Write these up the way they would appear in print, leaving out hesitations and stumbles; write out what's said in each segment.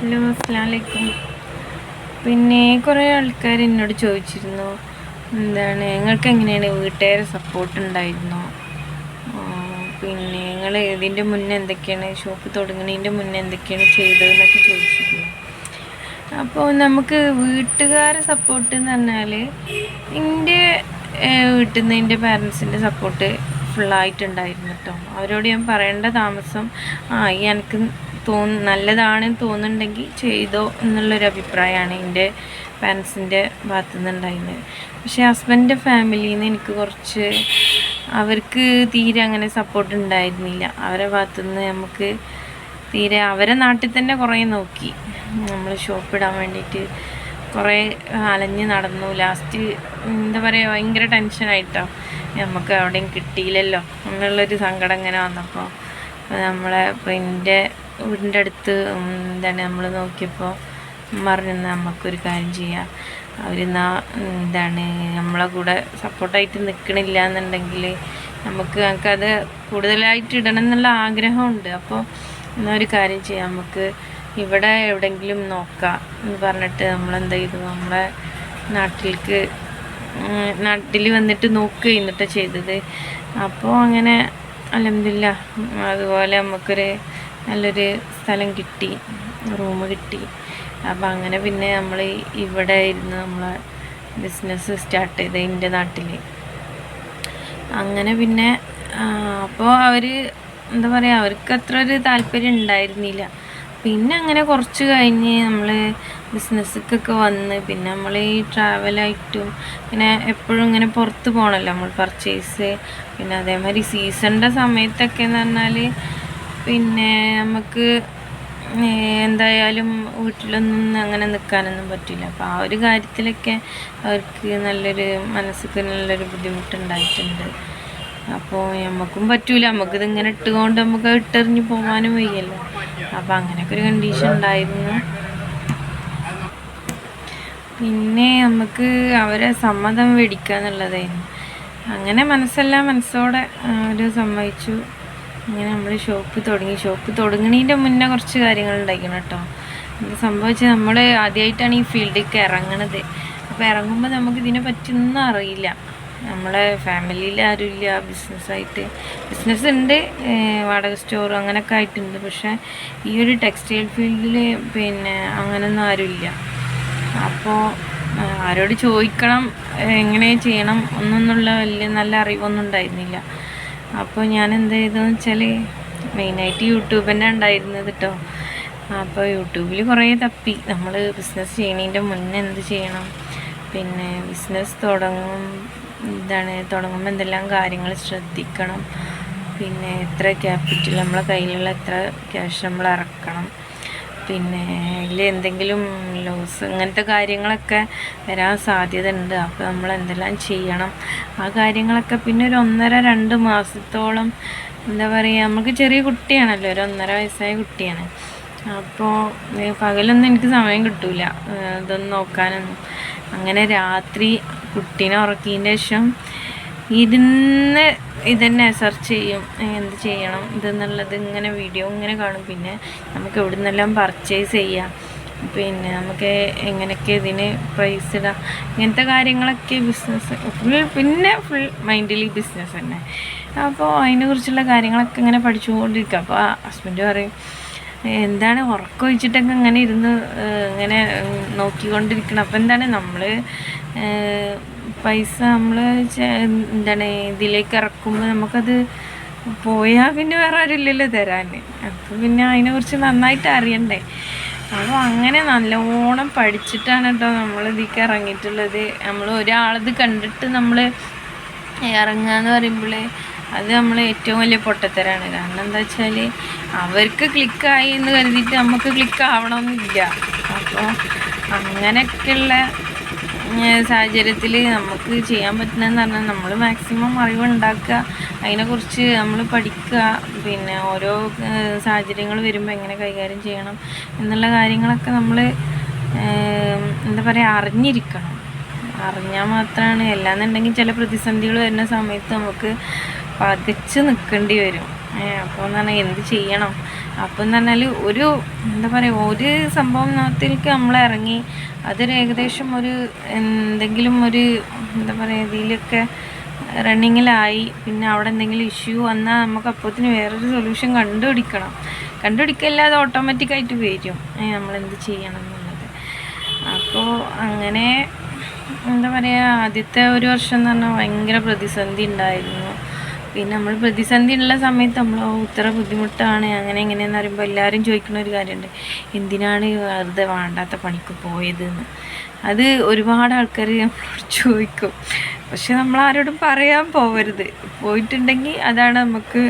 Hello, അസ്സലാമു അലൈക്കും. പിന്നെ കുറേ ആൾക്കാർ എന്നോട് ചോദിച്ചിരുന്നു, നിങ്ങൾക്ക് എങ്ങനെയാണ് വീട്ടുകാരെ സപ്പോർട്ട് ഉണ്ടായിരുന്നോ? പിന്നെ നിങ്ങൾ ഇതിൻ്റെ മുന്നേ എന്തൊക്കെയാണ് ഷോപ്പ് തുടങ്ങുന്നതിൻ്റെ മുന്നേ എന്തൊക്കെയാണ് ചെയ്തതെന്നൊക്കെ ചോദിച്ചിരുന്നു. അപ്പോൾ നമുക്ക് വീട്ടുകാരെ സപ്പോർട്ട് എന്ന് പറഞ്ഞാൽ എൻ്റെ വീട്ടിൽ നിന്ന് എൻ്റെ പാരൻസിൻ്റെ സപ്പോർട്ട് ഫുള്ളായിട്ടുണ്ടായിരുന്നു കേട്ടോ. അവരോട് ഞാൻ പറയേണ്ട താമസം ഈ എനിക്ക് നല്ലതാണെന്ന് തോന്നുന്നുണ്ടെങ്കിൽ ചെയ്തോ എന്നുള്ളൊരു അഭിപ്രായമാണ് എൻ്റെ പാരൻസിൻ്റെ ഭാഗത്തു നിന്നുണ്ടായിരുന്നത്. പക്ഷേ ഹസ്ബൻഡിൻ്റെ ഫാമിലിയിൽ നിന്ന് എനിക്ക് കുറച്ച് അവർക്ക് തീരെ അങ്ങനെ സപ്പോർട്ട് ഉണ്ടായിരുന്നില്ല. അവരെ ഭാഗത്തുനിന്ന് നമുക്ക് തീരെ അവരെ നാട്ടിൽ തന്നെ കുറേ നോക്കി, നമ്മൾ ഷോപ്പിടാൻ വേണ്ടിയിട്ട് കുറേ അലഞ്ഞ് നടന്നു. ലാസ്റ്റ് എന്താ പറയുക, ഭയങ്കര ടെൻഷനായിട്ടോ. നമുക്ക് എവിടെയും കിട്ടിയില്ലല്ലോ എന്നുള്ളൊരു സങ്കടം ഇങ്ങനെ വന്നപ്പോൾ നമ്മളെ ഇപ്പോൾ എൻ്റെ വീടിൻ്റെ അടുത്ത് നമ്മൾ നോക്കിയപ്പോൾ പറഞ്ഞു, നമുക്കൊരു കാര്യം ചെയ്യാം, നമ്മളെ കൂടെ സപ്പോർട്ടായിട്ട് നിൽക്കണില്ല എന്നുണ്ടെങ്കിൽ ഞങ്ങൾക്കത് കൂടുതലായിട്ട് ഇടണം എന്നുള്ള ആഗ്രഹമുണ്ട്. അപ്പോൾ എന്നാൽ ഒരു കാര്യം ചെയ്യാം, നമുക്ക് ഇവിടെ എവിടെയെങ്കിലും നോക്കാം എന്ന് പറഞ്ഞിട്ട് നമ്മളെന്ത് ചെയ്തു, നമ്മളെ നാട്ടിൽ വന്നിട്ട് നോക്കുക എന്നിട്ട് ചെയ്തത്. അപ്പോൾ അങ്ങനെ അൽഹംദുലില്ലാ അതുപോലെ നമുക്കൊരു നല്ലൊരു സ്ഥലം കിട്ടി, റൂം കിട്ടി. അപ്പം അങ്ങനെ പിന്നെ നമ്മൾ ഇവിടെ ഇരുന്ന് നമ്മളെ ബിസിനസ് സ്റ്റാർട്ട് ചെയ്ത് എൻ്റെ നാട്ടിൽ. അങ്ങനെ പിന്നെ അപ്പോൾ അവർ എന്താ പറയുക, അവർക്ക് അത്ര ഒരു താല്പര്യം ഉണ്ടായിരുന്നില്ല. പിന്നെ അങ്ങനെ കുറച്ച് കഴിഞ്ഞ് നമ്മൾ ബിസിനസ്സൊക്കെ വന്ന് പിന്നെ നമ്മൾ ഈ ട്രാവലായിട്ടും ഇങ്ങനെ എപ്പോഴും ഇങ്ങനെ പുറത്ത് പോകണമല്ലോ നമ്മൾ പർച്ചേസ്. പിന്നെ അതേമാതിരി സീസണിൻ്റെ സമയത്തൊക്കെ എന്ന് പറഞ്ഞാൽ പിന്നെ നമുക്ക് എന്തായാലും വീട്ടിലൊന്നും അങ്ങനെ നിൽക്കാനൊന്നും പറ്റില്ല. അപ്പോൾ ആ ഒരു കാര്യത്തിലൊക്കെ അവർക്ക് മനസ്സിക്ക് നല്ലൊരു ബുദ്ധിമുട്ടുണ്ടായിട്ടുണ്ട്. അപ്പോൾ നമുക്കും പറ്റൂല, നമുക്കിതിങ്ങനെ ഇട്ടുകൊണ്ട് നമുക്ക് ഇട്ടെറിഞ്ഞ് പോകാനും വയ്യല്ലോ. അപ്പോൾ അങ്ങനെയൊക്കെ ഒരു കണ്ടീഷൻ ഉണ്ടായിരുന്നു. പിന്നെ നമുക്ക് അവരെ സമ്മതം മേടിക്കുക എന്നുള്ളതായിരുന്നു. അങ്ങനെ മനസ്സോടെ ഒരു സമ്മതിച്ചു. അങ്ങനെ നമ്മൾ ഷോപ്പ് തുടങ്ങുന്നതിൻ്റെ മുന്നേ കുറച്ച് കാര്യങ്ങൾ ഉണ്ടായിരിക്കണം കേട്ടോ. ഇത് സംഭവിച്ചത്, നമ്മൾ ആദ്യമായിട്ടാണ് ഈ ഫീൽഡിലേക്ക് ഇറങ്ങണത്. അപ്പോൾ ഇറങ്ങുമ്പോൾ നമുക്ക് ഇതിനെ പറ്റിയൊന്നും അറിയില്ല. നമ്മളെ ഫാമിലിയിൽ ആരുമില്ല ബിസിനസ് ഉണ്ട്, വാടക സ്റ്റോർ അങ്ങനെയൊക്കെ ആയിട്ടുണ്ട്. പക്ഷേ ഈ ഒരു ടെക്സ്റ്റൈൽ ഫീൽഡിൽ പിന്നെ അങ്ങനെയൊന്നും ആരുമില്ല. അപ്പോൾ ആരോട് ചോദിക്കണം, എങ്ങനെ ചെയ്യണം ഒന്നൊന്നുള്ള വലിയ നല്ല അറിവൊന്നും ഉണ്ടായിരുന്നില്ല. അപ്പോൾ ഞാൻ എന്ത് ചെയ്തതെന്ന് വെച്ചാൽ മെയിനായിട്ട് യൂട്യൂബ് തന്നെ ഉണ്ടായിരുന്നത് കേട്ടോ. അപ്പോൾ യൂട്യൂബിൽ കുറേ തപ്പി, നമ്മൾ ബിസിനസ് ചെയ്യണതിൻ്റെ മുന്നേ എന്ത് ചെയ്യണം, പിന്നെ ബിസിനസ് തുടങ്ങുമ്പോൾ എന്തെല്ലാം കാര്യങ്ങൾ ശ്രദ്ധിക്കണം, പിന്നെ എത്ര ക്യാപിറ്റൽ നമ്മളെ കയ്യിലുള്ള എത്ര ക്യാഷ് നമ്മൾ ഇറക്കണം, പിന്നെ അതിൽ എന്തെങ്കിലും ലോസ് അങ്ങനത്തെ കാര്യങ്ങളൊക്കെ വരാൻ സാധ്യത ഉണ്ട്. അപ്പോൾ നമ്മൾ എന്തെല്ലാം ചെയ്യണം ആ കാര്യങ്ങളൊക്കെ. പിന്നെ ഒരു 1.5-2 മാസത്തോളം എന്താ പറയുക, നമുക്ക് ചെറിയ കുട്ടിയാണല്ലോ, ഒരു 1.5 വയസ്സായ കുട്ടിയാണ്. അപ്പോൾ പകലൊന്നും എനിക്ക് സമയം കിട്ടൂല ഇതൊന്നും നോക്കാനൊന്നും. അങ്ങനെ രാത്രി കുട്ടീനെ ഉറക്കിയതിൻ്റെ ശേഷം ഇരുന്ന് ഇതന്നെ സെർച്ച് ചെയ്യും, എന്ത് ചെയ്യണം ഇതെന്നുള്ളത്. ഇങ്ങനെ വീഡിയോ ഇങ്ങനെ കാണും. പിന്നെ നമുക്ക് എവിടെ നിന്നെല്ലാം പർച്ചേസ് ചെയ്യാം, പിന്നെ നമുക്ക് എങ്ങനെയൊക്കെ ഇതിന് പ്രൈസ് ഇടാം, ഇങ്ങനത്തെ കാര്യങ്ങളൊക്കെ ബിസിനസ് ഫുൾ മൈൻഡിൽ ബിസിനസ് തന്നെ. അപ്പോൾ അതിനെക്കുറിച്ചുള്ള കാര്യങ്ങളൊക്കെ ഇങ്ങനെ പഠിച്ചുകൊണ്ടിരിക്കുക. അപ്പോൾ ഹസ്ബൻഡ് പറയും, എന്താണ് ഉറക്കം ഒഴിച്ചിട്ടൊക്കെ ഇങ്ങനെ ഇരുന്ന് ഇങ്ങനെ നോക്കിക്കൊണ്ടിരിക്കണം. അപ്പോൾ നമ്മൾ പൈസ ഇതിലേക്ക് ഇറക്കുമ്പോൾ നമുക്കത് പോയാൽ പിന്നെ വേറെ ആരുമില്ലല്ലോ തരാൻ. അപ്പോൾ പിന്നെ അതിനെക്കുറിച്ച് നന്നായിട്ട് അറിയണ്ടേ. അപ്പോൾ അങ്ങനെ നല്ലോണം പഠിച്ചിട്ടാണ് കേട്ടോ നമ്മൾ ഇതിലേക്ക് ഇറങ്ങിയിട്ടുള്ളത്. നമ്മൾ ഒരാളത് കണ്ടിട്ട് നമ്മൾ ഇറങ്ങുക എന്ന് പറയുമ്പോൾ അത് നമ്മൾ ഏറ്റവും വലിയ പൊട്ടത്തരാണ്. കാരണം എന്താ വെച്ചാൽ അവർക്ക് ക്ലിക്കായി എന്ന് കരുതിയിട്ട് നമുക്ക് ക്ലിക്ക് ആവണമെന്നില്ല. അപ്പോൾ അങ്ങനെയൊക്കെയുള്ള സാഹചര്യത്തിൽ നമുക്ക് ചെയ്യാൻ പറ്റുന്നതെന്ന് പറഞ്ഞാൽ നമ്മൾ മാക്സിമം അറിവുണ്ടാക്കുക, അതിനെക്കുറിച്ച് നമ്മൾ പഠിക്കുക, പിന്നെ ഓരോ സാഹചര്യങ്ങൾ വരുമ്പോൾ എങ്ങനെ കൈകാര്യം ചെയ്യണം എന്നുള്ള കാര്യങ്ങളൊക്കെ നമ്മൾ എന്താ പറയുക അറിഞ്ഞിരിക്കണം. അറിഞ്ഞാൽ മാത്രമാണ്. അല്ലാന്നുണ്ടെങ്കിൽ ചില പ്രതിസന്ധികൾ വരുന്ന സമയത്ത് നമുക്ക് പകച്ച് നിൽക്കേണ്ടി വരും. അപ്പോൾ എന്ന് പറഞ്ഞാൽ എന്ത് ചെയ്യണം? അപ്പം എന്ന് പറഞ്ഞാൽ ഒരു എന്താ പറയുക, ഒരു സംഭവത്തിലേക്ക് നമ്മൾ ഇറങ്ങി അതൊരു ഏകദേശം ഒരു എന്തെങ്കിലും ഒരു എന്താ പറയുക ഇതിലൊക്കെ റണ്ണിങ്ങിലായി, പിന്നെ അവിടെ എന്തെങ്കിലും ഇഷ്യൂ വന്നാൽ നമുക്ക് അപ്പോഴത്തിന് വേറൊരു സൊല്യൂഷൻ കണ്ടുപിടിക്കല്ലാതെ ഓട്ടോമാറ്റിക്കായിട്ട് വരും നമ്മളെന്ത് ചെയ്യണം എന്നുള്ളത്. അപ്പോൾ അങ്ങനെ എന്താ പറയുക, ആദ്യത്തെ ഒരു വർഷം എന്ന് പറഞ്ഞാൽ ഭയങ്കര പ്രതിസന്ധി ഉണ്ടായിരുന്നു. പിന്നെ നമ്മൾ പ്രതിസന്ധി ഉള്ള സമയത്ത് നമ്മൾ ഇത്ര ബുദ്ധിമുട്ടാണ് അങ്ങനെ എങ്ങനെയെന്ന് പറയുമ്പോൾ എല്ലാവരും ചോദിക്കുന്ന ഒരു കാര്യമുണ്ട്, എന്തിനാണ് വെറുതെ വേണ്ടാത്ത പണിക്ക് പോയതെന്ന്. അത് ഒരുപാട് ആൾക്കാർ നമ്മളോട് ചോദിക്കും. പക്ഷെ നമ്മൾ ആരോടും പറയാൻ പോകരുത്. പോയിട്ടുണ്ടെങ്കിൽ അതാണ് നമുക്ക്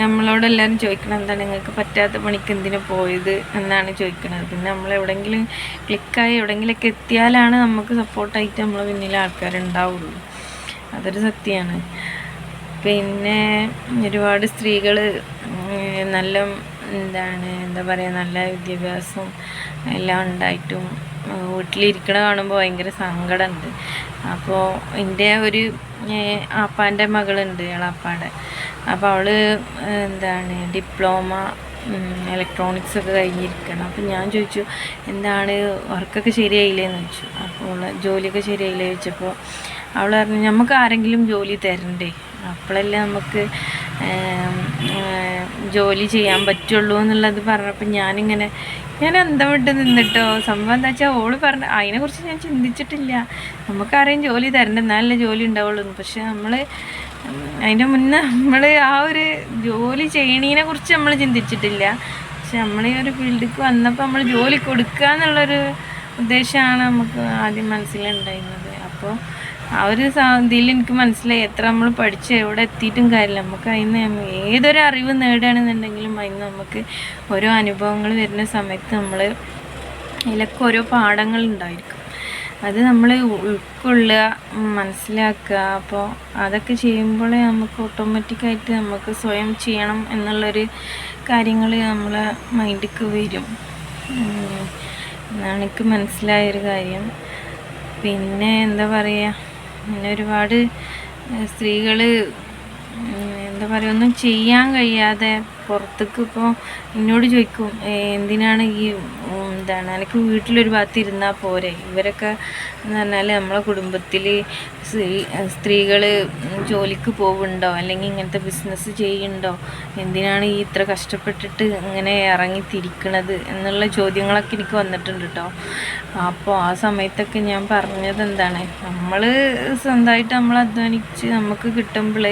നമ്മളോട് എല്ലാവരും ചോദിക്കണം, എന്താണ് നിങ്ങൾക്ക് പറ്റാത്ത പണിക്ക് എന്തിനാ പോയത് എന്നാണ് ചോദിക്കുന്നത്. പിന്നെ നമ്മൾ എവിടെയെങ്കിലും ക്ലിക്കായി എവിടെയെങ്കിലുമൊക്കെ എത്തിയാലാണ് നമുക്ക് സപ്പോർട്ടായിട്ട് നമ്മളെ പിന്നിൽ ആൾക്കാരുണ്ടാവുള്ളൂ. അതൊരു സത്യമാണ്. പിന്നെ ഒരുപാട് സ്ത്രീകൾ നല്ല എന്താ പറയുക, നല്ല വിദ്യാഭ്യാസം എല്ലാം ഉണ്ടായിട്ടും വീട്ടിലിരിക്കണ കാണുമ്പോൾ ഭയങ്കര സങ്കടമുണ്ട്. അപ്പോൾ എൻ്റെ ഒരു ആപ്പാൻ്റെ മകളുണ്ട്, ഇളാപ്പാടെ. അപ്പോൾ അവൾ ഡിപ്ലോമ ഇലക്ട്രോണിക്സ് ഒക്കെ കഴിഞ്ഞിരിക്കണം. അപ്പം ഞാൻ ചോദിച്ചു, എന്താണ് വർക്കൊക്കെ ശരിയായില്ലേന്ന് ചോദിച്ചു. അപ്പോൾ ജോലിയൊക്കെ ശരിയായില്ലേ ചോദിച്ചപ്പോൾ അവൾ പറഞ്ഞു, നമുക്ക് ആരെങ്കിലും ജോലി തരണ്ടേ, അപ്പോഴല്ലേ നമുക്ക് ജോലി ചെയ്യാൻ പറ്റുള്ളൂ എന്നുള്ളത് പറഞ്ഞപ്പോൾ ഞാൻ അന്തം വിട്ട് നിന്നിട്ടോ. സംഭവം എന്താ വെച്ചാൽ ഓള് അതിനെക്കുറിച്ച് ഞാൻ ചിന്തിച്ചിട്ടില്ല. നമുക്കാരെയും ജോലി തരണ്ട, എന്നാലല്ലേ ജോലി ഉണ്ടാവുള്ളൂ. പക്ഷെ നമ്മൾ അതിൻ്റെ മുന്നേ നമ്മൾ ആ ഒരു ജോലി ചെയ്യണതിനെ കുറിച്ച് നമ്മൾ ചിന്തിച്ചിട്ടില്ല. പക്ഷെ നമ്മൾ ഈ ഒരു ഫീൽഡിലേക്ക് വന്നപ്പോൾ നമ്മൾ ജോലി കൊടുക്കുക എന്നുള്ളൊരു ഉദ്ദേശമാണ് നമുക്ക് ആദ്യം മനസ്സിലുണ്ടായിരുന്നത്. അപ്പോൾ ആ ഒരു ഇതിൽ എനിക്ക് മനസ്സിലായി, എത്ര നമ്മൾ പഠിച്ച് എവിടെ എത്തിയിട്ടും കാര്യമില്ല. നമുക്ക് അതിന് ഏതൊരു അറിവ് നേടുകയാണെന്നുണ്ടെങ്കിലും അതിന് നമുക്ക് ഓരോ അനുഭവങ്ങൾ വരുന്ന സമയത്ത് നമ്മൾ അതിലൊക്കെ ഓരോ പാഠങ്ങൾ ഉണ്ടായിരിക്കും. അത് നമ്മൾ ഉൾക്കൊള്ളുക, മനസ്സിലാക്കുക. അപ്പോൾ അതൊക്കെ ചെയ്യുമ്പോഴേ നമുക്ക് ഓട്ടോമാറ്റിക്കായിട്ട് നമുക്ക് സ്വയം ചെയ്യണം എന്നുള്ളൊരു കാര്യങ്ങൾ നമ്മളെ മൈൻഡിലേക്ക് വരും എന്നാണ് എനിക്ക് മനസ്സിലായൊരു കാര്യം. പിന്നെ എന്താ പറയുക, പിന്നെ ഒരുപാട് സ്ത്രീകൾ എന്താ പറയുക, ഒന്നും ചെയ്യാൻ കഴിയാതെ പുറത്തേക്ക് ഇപ്പോൾ എന്നോട് ചോദിക്കും, എന്തിനാണ് എനിക്ക് വീട്ടിലൊരു ഭാഗത്ത് ഇരുന്നാൽ പോരെ. ഇവരൊക്കെ എന്ന് പറഞ്ഞാൽ നമ്മളെ കുടുംബത്തിൽ സ്ത്രീകൾ ജോലിക്ക് പോകുന്നുണ്ടോ, അല്ലെങ്കിൽ ഇങ്ങനത്തെ ബിസിനസ് ചെയ്യുന്നുണ്ടോ, എന്തിനാണ് ഈ ഇത്ര കഷ്ടപ്പെട്ടിട്ട് ഇങ്ങനെ ഇറങ്ങി തിരിക്കണത് എന്നുള്ള ചോദ്യങ്ങളൊക്കെ എനിക്ക് വന്നിട്ടുണ്ട് കേട്ടോ. അപ്പോൾ ആ സമയത്തൊക്കെ ഞാൻ പറഞ്ഞത് എന്താണ്, നമ്മൾ സ്വന്തമായിട്ട് നമ്മൾ അധ്വാനിച്ച് നമുക്ക് കിട്ടുമ്പോൾ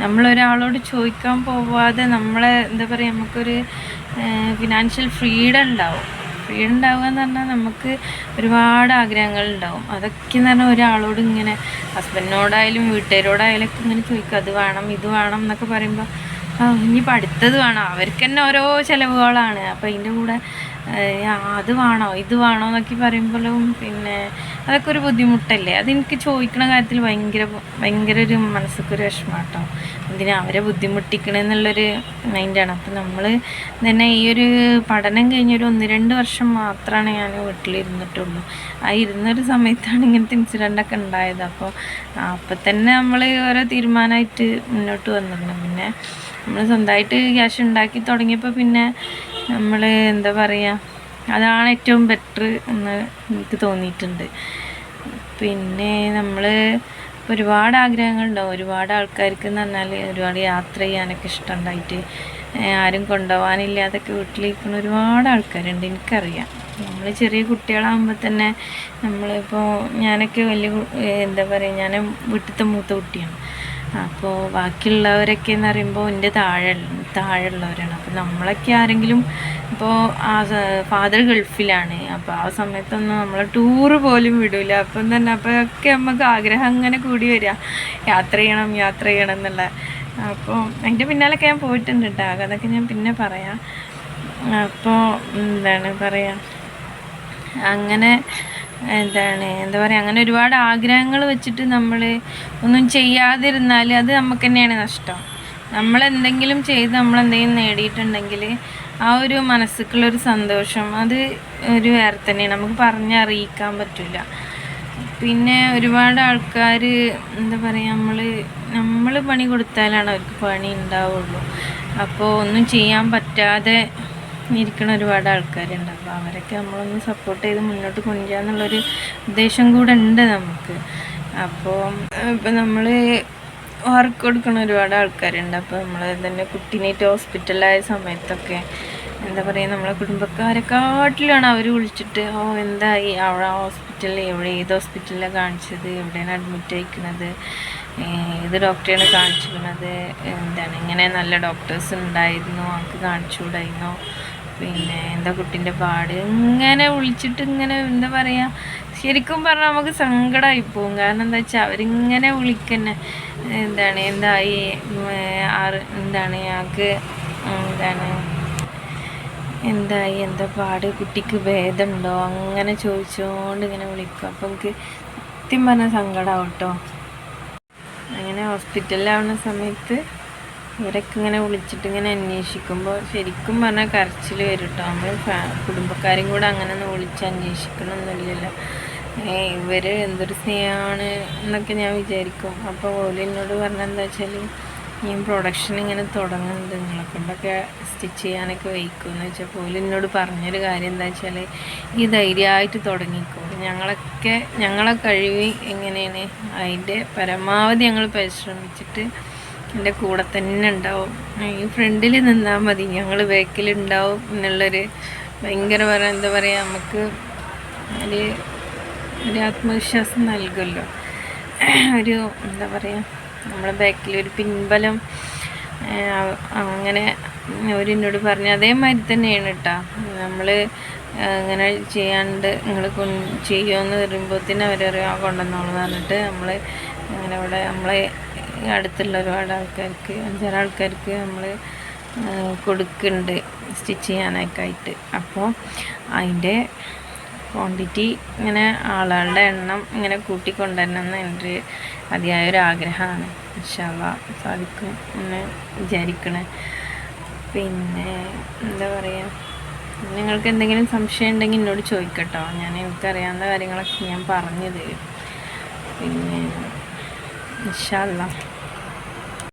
നമ്മളൊരാളോട് ചോദിക്കാൻ പോവാതെ നമ്മളെ എന്താ പറയുക, നമുക്കൊരു ഫിനാൻഷ്യൽ ഫ്രീഡം ഉണ്ടാവുക എന്ന് പറഞ്ഞാൽ നമുക്ക് ഒരുപാട് ആഗ്രഹങ്ങളുണ്ടാവും. അതൊക്കെ എന്ന് പറഞ്ഞാൽ ഒരാളോട് ഇങ്ങനെ ഹസ്ബൻഡിനോടായാലും വീട്ടുകാരോടായാലും ഒക്കെ ഇങ്ങനെ ചോദിക്കും, അത് വേണം ഇത് വേണം എന്നൊക്കെ പറയുമ്പോൾ ഇനിയിപ്പോൾ അടുത്തത് വേണം. അവർക്ക് തന്നെ ഓരോ ചിലവുകളാണ്. അപ്പോൾ അതിൻ്റെ കൂടെ അത് വേണോ ഇത് വേണോ എന്നൊക്കെ പറയുമ്പോഴും പിന്നെ അതൊക്കെ ഒരു ബുദ്ധിമുട്ടല്ലേ. അതെനിക്ക് ചോദിക്കണ കാര്യത്തിൽ ഭയങ്കര ഒരു മനസ്സൊക്കെ ഒരു വിഷമാട്ടോ. എന്തിനാ അവരെ ബുദ്ധിമുട്ടിക്കണമെന്നുള്ളൊരു മൈൻഡാണ്. അപ്പം നമ്മൾ തന്നെ ഈ ഒരു പഠനം കഴിഞ്ഞൊരു 1-2 വർഷം മാത്രമാണ് ഞാൻ വീട്ടിലിരുന്നിട്ടുള്ളൂ. ആ ഇരുന്നൊരു സമയത്താണ് ഇങ്ങനത്തെ ഇൻസിഡൻ്റൊക്കെ ഉണ്ടായത്. അപ്പം തന്നെ നമ്മൾ ഓരോ തീരുമാനമായിട്ട് മുന്നോട്ട് വന്നിരുന്നു. പിന്നെ നമ്മൾ സ്വന്തമായിട്ട് ക്യാഷ് ഉണ്ടാക്കി തുടങ്ങിയപ്പോൾ പിന്നെ നമ്മൾ എന്താ പറയുക, അതാണ് ഏറ്റവും ബെറ്റർ എന്ന് എനിക്ക് തോന്നിയിട്ടുണ്ട്. പിന്നെ നമ്മൾ ഒരുപാട് ആഗ്രഹങ്ങളുണ്ടാവും. ഒരുപാട് ആൾക്കാർക്ക് എന്ന് പറഞ്ഞാൽ ഒരുപാട് യാത്ര ചെയ്യാനൊക്കെ ഇഷ്ടമുണ്ടായിട്ട് ആരും കൊണ്ടുപോകാനില്ലാതൊക്കെ വീട്ടിലിരിക്കുന്ന ഒരുപാട് ആൾക്കാരുണ്ട്, എനിക്കറിയാം. നമ്മൾ ചെറിയ കുട്ടികളാകുമ്പോൾ തന്നെ നമ്മളിപ്പോൾ ഞാനൊക്കെ എന്താ പറയുക, ഞാൻ വീട്ടിലത്തെ മൂത്ത കുട്ടിയാണ്. അപ്പോൾ ബാക്കിയുള്ളവരൊക്കെ എന്ന് പറയുമ്പോൾ എൻ്റെ താഴെയുള്ളവരാണ്. അപ്പോൾ നമ്മളൊക്കെ ആരെങ്കിലും ഇപ്പോൾ ഫാദർ ഗൾഫിലാണ്. അപ്പോൾ ആ സമയത്തൊന്നും നമ്മളെ ടൂറ് പോലും വിടില്ല. അപ്പം തന്നെ അപ്പോഴൊക്കെ നമുക്ക് ആഗ്രഹം അങ്ങനെ കൂടി വരിക, യാത്ര ചെയ്യണം എന്നുള്ള. അപ്പോൾ അതിൻ്റെ പിന്നാലൊക്കെ ഞാൻ പോയിട്ടുണ്ട് കേട്ടോ. അതൊക്കെ ഞാൻ പിന്നെ പറയാം. അപ്പോൾ എന്താണ് പറയുക, അങ്ങനെ എന്താ പറയുക, അങ്ങനെ ഒരുപാട് ആഗ്രഹങ്ങൾ വെച്ചിട്ട് നമ്മൾ ഒന്നും ചെയ്യാതിരുന്നാൽ അത് നമുക്ക് തന്നെയാണ് നഷ്ടം. നമ്മളെന്തെങ്കിലും ചെയ്ത് നമ്മളെന്തെങ്കിലും നേടിയിട്ടുണ്ടെങ്കിൽ ആ ഒരു മനസ്സിക്കുള്ളൊരു സന്തോഷം അത് ഒരു വേറെ തന്നെയാണ്, നമുക്ക് പറഞ്ഞറിയിക്കാൻ പറ്റില്ല. പിന്നെ ഒരുപാട് ആൾക്കാർ എന്താ പറയുക, നമ്മൾ പണി കൊടുത്താലാണ് അവർക്ക് പണി ഉണ്ടാവുള്ളൂ. അപ്പോൾ ഒന്നും ചെയ്യാൻ പറ്റാതെ ഇരിക്കണ ഒരുപാട് ആൾക്കാരുണ്ട്. അപ്പോൾ അവരൊക്കെ നമ്മളൊന്ന് സപ്പോർട്ട് ചെയ്ത് മുന്നോട്ട് കൊണ്ടുപോകുക എന്നുള്ളൊരു ഉദ്ദേശം കൂടെ ഉണ്ട് നമുക്ക്. അപ്പോൾ ഇപ്പം നമ്മൾ വർക്ക് കൊടുക്കുന്ന ഒരുപാട് ആൾക്കാരുണ്ട്. അപ്പോൾ നമ്മൾ തന്നെ കുട്ടീനായിട്ട് ഹോസ്പിറ്റലായ സമയത്തൊക്കെ എന്താ പറയുക, നമ്മളെ കുടുംബക്കാരെക്കാട്ടിലാണ് അവർ വിളിച്ചിട്ട് എന്തായി അവിടെ ഹോസ്പിറ്റലിൽ, ഏത് ഹോസ്പിറ്റലിലാണ് കാണിച്ചത്, എവിടെയാണ് അഡ്മിറ്റ് ആയിരിക്കുന്നത്, ഏത് ഡോക്ടറെയാണ് കാണിച്ചിരിക്കുന്നത്, ഇങ്ങനെ നല്ല ഡോക്ടേഴ്സ് ഉണ്ടായിരുന്നു, നമുക്ക് കാണിച്ചുകൂടായിരുന്നോ, പിന്നെ എന്താ കുട്ടീൻ്റെ പാട്, ഇങ്ങനെ വിളിച്ചിട്ട് ഇങ്ങനെ എന്താ പറയുക, ശരിക്കും പറഞ്ഞാൽ നമുക്ക് സങ്കടമായി പോകും. കാരണം എന്താ വെച്ചാൽ അവരിങ്ങനെ വിളിക്കന്നെ എന്തായി ഞങ്ങൾക്ക് എന്തായി, എന്താ പാട്, കുട്ടിക്ക് ഭേദമുണ്ടോ, അങ്ങനെ ചോദിച്ചുകൊണ്ട് ഇങ്ങനെ വിളിക്കും. അപ്പം എനിക്ക് സത്യം പറഞ്ഞാൽ സങ്കടമാവും കേട്ടോ. അങ്ങനെ ഹോസ്പിറ്റലിലാവുന്ന സമയത്ത് ഇവരൊക്കെ ഇങ്ങനെ വിളിച്ചിട്ട് ഇങ്ങനെ അന്വേഷിക്കുമ്പോൾ ശരിക്കും പറഞ്ഞാൽ കരച്ചിൽ വരും കേട്ടോ. നമ്മൾ കുടുംബക്കാരും കൂടെ അങ്ങനെ ഒന്ന് വിളിച്ച് അന്വേഷിക്കണമെന്നില്ലല്ലോ. ഇവർ എന്തൊരു സ്നേഹമാണ് എന്നൊക്കെ ഞാൻ വിചാരിക്കും. അപ്പോൾ ഓല് എന്നോട് പറഞ്ഞെന്താ വെച്ചാൽ, ഞാൻ പ്രൊഡക്ഷൻ ഇങ്ങനെ തുടങ്ങുന്നുണ്ട്, നിങ്ങളെ കൊണ്ടൊക്കെ സ്റ്റിച്ച് ചെയ്യാനൊക്കെ വയ്ക്കുമെന്ന് വെച്ചാൽ ഓല് എന്നോട് പറഞ്ഞൊരു കാര്യം എന്താ വെച്ചാൽ, ഈ ധൈര്യമായിട്ട് തുടങ്ങിക്കോളും, ഞങ്ങളെ കഴിവ് എങ്ങനെയാണ് അതിൻ്റെ പരമാവധി ഞങ്ങൾ പരിശ്രമിച്ചിട്ട് എൻ്റെ കൂടെ തന്നെ ഉണ്ടാവും, ഈ ഫ്രണ്ടിൽ നിന്നാൽ മതി, ഞങ്ങൾ ബാക്കിലുണ്ടാവും എന്നുള്ളൊരു ഭയങ്കര എന്താ പറയുക, നമുക്ക് ഒരു ആത്മവിശ്വാസം നൽകുമല്ലോ. ഒരു എന്താ പറയുക, നമ്മളെ ബാക്കിലൊരു പിൻബലം. അങ്ങനെ അവരെന്നോട് പറഞ്ഞു. അതേമാതിരി തന്നെയാണ് കേട്ടോ, നമ്മൾ അങ്ങനെ ചെയ്യാണ്ട് നിങ്ങൾ ചെയ്യുമെന്ന് വരുമ്പോഴത്തേനും അവരറിയാം കൊണ്ടുവന്നോളെന്ന് പറഞ്ഞിട്ട് അങ്ങനെ ഇവിടെ നമ്മളെ അടുത്തുള്ള ഒരുപാട് ആൾക്കാർക്ക്, 5-6 ആൾക്കാർക്ക് നമ്മൾ കൊടുക്കുന്നുണ്ട് സ്റ്റിച്ച് ചെയ്യാനൊക്കെ ആയിട്ട്. അപ്പോൾ അതിൻ്റെ ക്വാണ്ടിറ്റി ഇങ്ങനെ ആളുകളുടെ എണ്ണം ഇങ്ങനെ കൂട്ടിക്കൊണ്ടുവരണം എന്ന് എൻ്റെ അതിയായൊരാഗ്രഹമാണ്. ഇൻഷാ അല്ലാഹ് സാധിക്കും എന്ന് വിചാരിക്കണേ. പിന്നെ എന്താ പറയുക, നിങ്ങൾക്ക് എന്തെങ്കിലും സംശയം ഉണ്ടെങ്കിൽ എന്നോട് ചോദിക്കട്ടോ, എനിക്കറിയാവുന്ന കാര്യങ്ങളൊക്കെ ഞാൻ പറഞ്ഞു തരും. പിന്നെ ഇൻഷാ അല്ലാഹ്